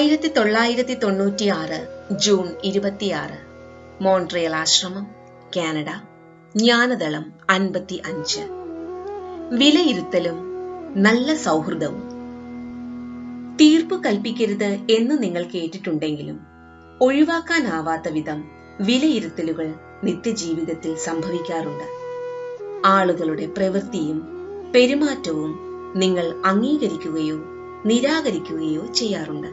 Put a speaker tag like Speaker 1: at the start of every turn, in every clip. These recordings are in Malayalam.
Speaker 1: 1996 ജൂൺ 26 മോൺട്രിയൽ ആശ്രമം, കാനഡ. ജ്ഞാനദളം 55. വിലയിരുത്തലും നല്ല സൗഹൃദവും. തീർപ്പ് കൽപ്പിക്കരുത് എന്ന് നിങ്ങൾ കേട്ടിട്ടുണ്ടെങ്കിലും ഒഴിവാക്കാനാവാത്ത വിധം വിലയിരുത്തലുകൾ നിത്യജീവിതത്തിൽ സംഭവിക്കാറുണ്ട്. ആളുകളുടെ പ്രവൃത്തിയും പെരുമാറ്റവും നിങ്ങൾ അംഗീകരിക്കുകയോ നിരാകരിക്കുകയോ ചെയ്യാറുണ്ട്.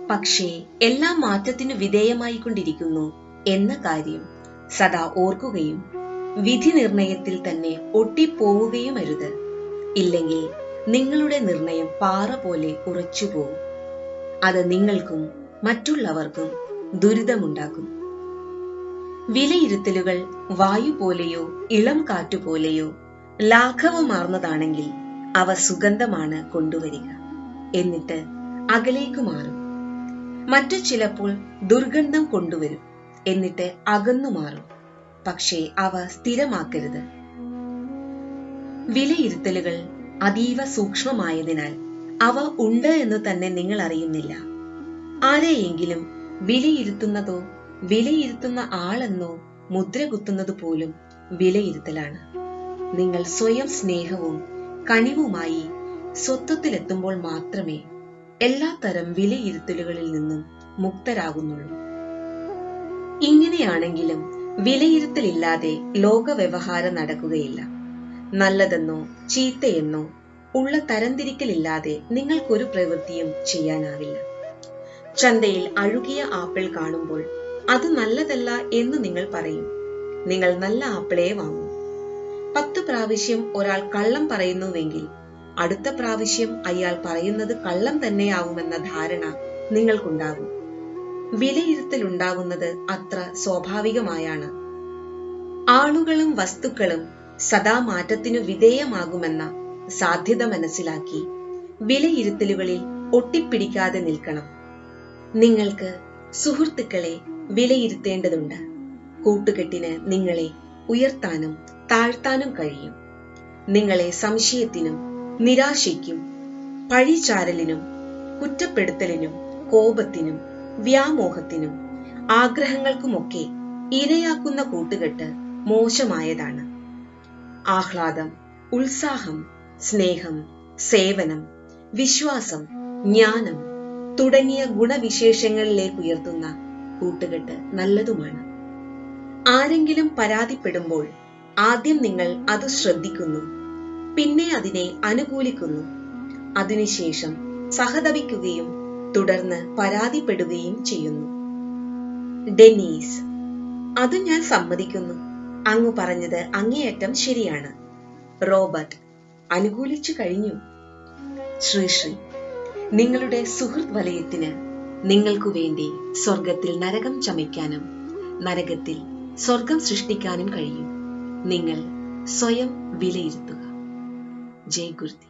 Speaker 1: പക്ഷേ എല്ലാം മാറ്റത്തിനു വിധേയമായിക്കൊണ്ടിരിക്കുന്നു എന്ന കാര്യം സദാ ഓർക്കുകയും വിധി നിർണയത്തിൽ തന്നെ ഒട്ടിപ്പോവുകയും അരുത്. ഇല്ലെങ്കിൽ നിങ്ങളുടെ നിർണയം പാറ പോലെ ഉറച്ചുപോകും. അത് നിങ്ങൾക്കും മറ്റുള്ളവർക്കും ദുരിതമുണ്ടാക്കും. വിലയിരുത്തലുകൾ വായു പോലെയോ ഇളം കാറ്റുപോലെയോ ലാഘവമാർന്നതാണെങ്കിൽ അവ സുഗന്ധമാണ് കൊണ്ടുവരിക, എന്നിട്ട് അകലേക്ക് മാറും. മറ്റു ചിലപ്പോൾ ദുർഗന്ധം കൊണ്ടുവരും, എന്നിട്ട് അകന്നു മാറും. പക്ഷേ അവ സ്ഥിരമാക്കരുത്. വിലയിരുത്തലുകൾ അതീവ സൂക്ഷ്മമായതിനാൽ അവ ഉണ്ട് എന്ന് തന്നെ നിങ്ങൾ അറിയുന്നില്ല. ആരെയെങ്കിലും വിലയിരുത്തുന്നതോ വിലയിരുത്തുന്ന ആളെന്നോ മുദ്ര കുത്തുന്നത് പോലും വിലയിരുത്തലാണ്. നിങ്ങൾ സ്വയം സ്നേഹവും കനിവുമായി സ്വത്വത്തിലെത്തുമ്പോൾ മാത്രമേ എല്ലാ തരം വിലയിരുത്തലുകളിൽ നിന്നും മുക്തരാകുന്നുള്ളൂ. ഇങ്ങനെയാണെങ്കിലും വിലയിരുത്തലില്ലാതെ ലോക വ്യവഹാരം നടക്കുകയില്ല. നല്ലതെന്നോ ചീത്തയെന്നോ ഉള്ള തരംതിരിക്കലില്ലാതെ നിങ്ങൾക്കൊരു പ്രവൃത്തിയും ചെയ്യാനാവില്ല. ചന്തയിൽ അഴുകിയ ആപ്പിൾ കാണുമ്പോൾ അത് നല്ലതല്ല എന്ന് നിങ്ങൾ പറയും. നിങ്ങൾ നല്ല ആപ്പിളേ വാങ്ങൂ. 10 പ്രാവശ്യം ഒരാൾ കള്ളം പറയുന്നുവെങ്കിൽ അടുത്ത പ്രാവശ്യം അയാൾ പറയുന്നത് കള്ളം തന്നെയാവുമെന്ന ധാരണ നിങ്ങൾക്കുണ്ടാകും. വിലയിരുത്തൽ ഉണ്ടാകുന്നത് അത്ര സ്വാഭാവികമായാണ്. ആളുകളും വസ്തുക്കളും സദാ മാറ്റത്തിനു വിധേയമാകുമെന്ന സാധ്യത മനസ്സിലാക്കി വിലയിരുത്തലുകളിൽ ഒട്ടിപ്പിടിക്കാതെ നിൽക്കണം. നിങ്ങൾക്ക് സുഹൃത്തുക്കളെ വിലയിരുത്തേണ്ടതുണ്ട്. കൂട്ടുകെട്ടിന് നിങ്ങളെ ഉയർത്താനും താഴ്ത്താനും കഴിയും. നിങ്ങളെ സംശയത്തിനും നിരാശയ്ക്കും പഴിചാരലിനും കുറ്റപ്പെടുത്തലിനും കോപത്തിനും വ്യാമോഹത്തിനും ആഗ്രഹങ്ങൾക്കുമൊക്കെ ഇരയാക്കുന്ന കൂട്ടുകെട്ട് മോശമായതാണ്. ആഹ്ലാദം, ഉത്സാഹം, സ്നേഹം, സേവനം, വിശ്വാസം, ജ്ഞാനം തുടങ്ങിയ ഗുണവിശേഷങ്ങളിലേക്ക് ഉയർത്തുന്ന കൂട്ടുകെട്ട് നല്ലതുമാണ്. ആരെങ്കിലും പരാതിപ്പെടുമ്പോൾ ആദ്യം നിങ്ങൾ അത് ശ്രദ്ധിക്കുന്നു, പിന്നെ അതിനെ അനുകൂലിക്കുന്നു, അതിനുശേഷം സഹതപിക്കുകയും തുടർന്ന് പരാതിപ്പെടുകയും ചെയ്യുന്നു. ഡെനീസ്: അത് ഞാൻ സമ്മതിക്കുന്നു. അങ്ങ് പറഞ്ഞത് അങ്ങേയറ്റം ശരിയാണ്. റോബർട്ട്: അനുകൂലിച്ചു കഴിഞ്ഞു. ശ്രീ: നിങ്ങളുടെ സുഹൃത്ത് വലയത്തിന് നിങ്ങൾക്കു വേണ്ടി സ്വർഗത്തിൽ നരകം ചമയ്ക്കാനും നരകത്തിൽ സ്വർഗം സൃഷ്ടിക്കാനും കഴിയും. നിങ്ങൾ സ്വയം വിലയിരുത്തുക. ജയ് ഗുരുതി.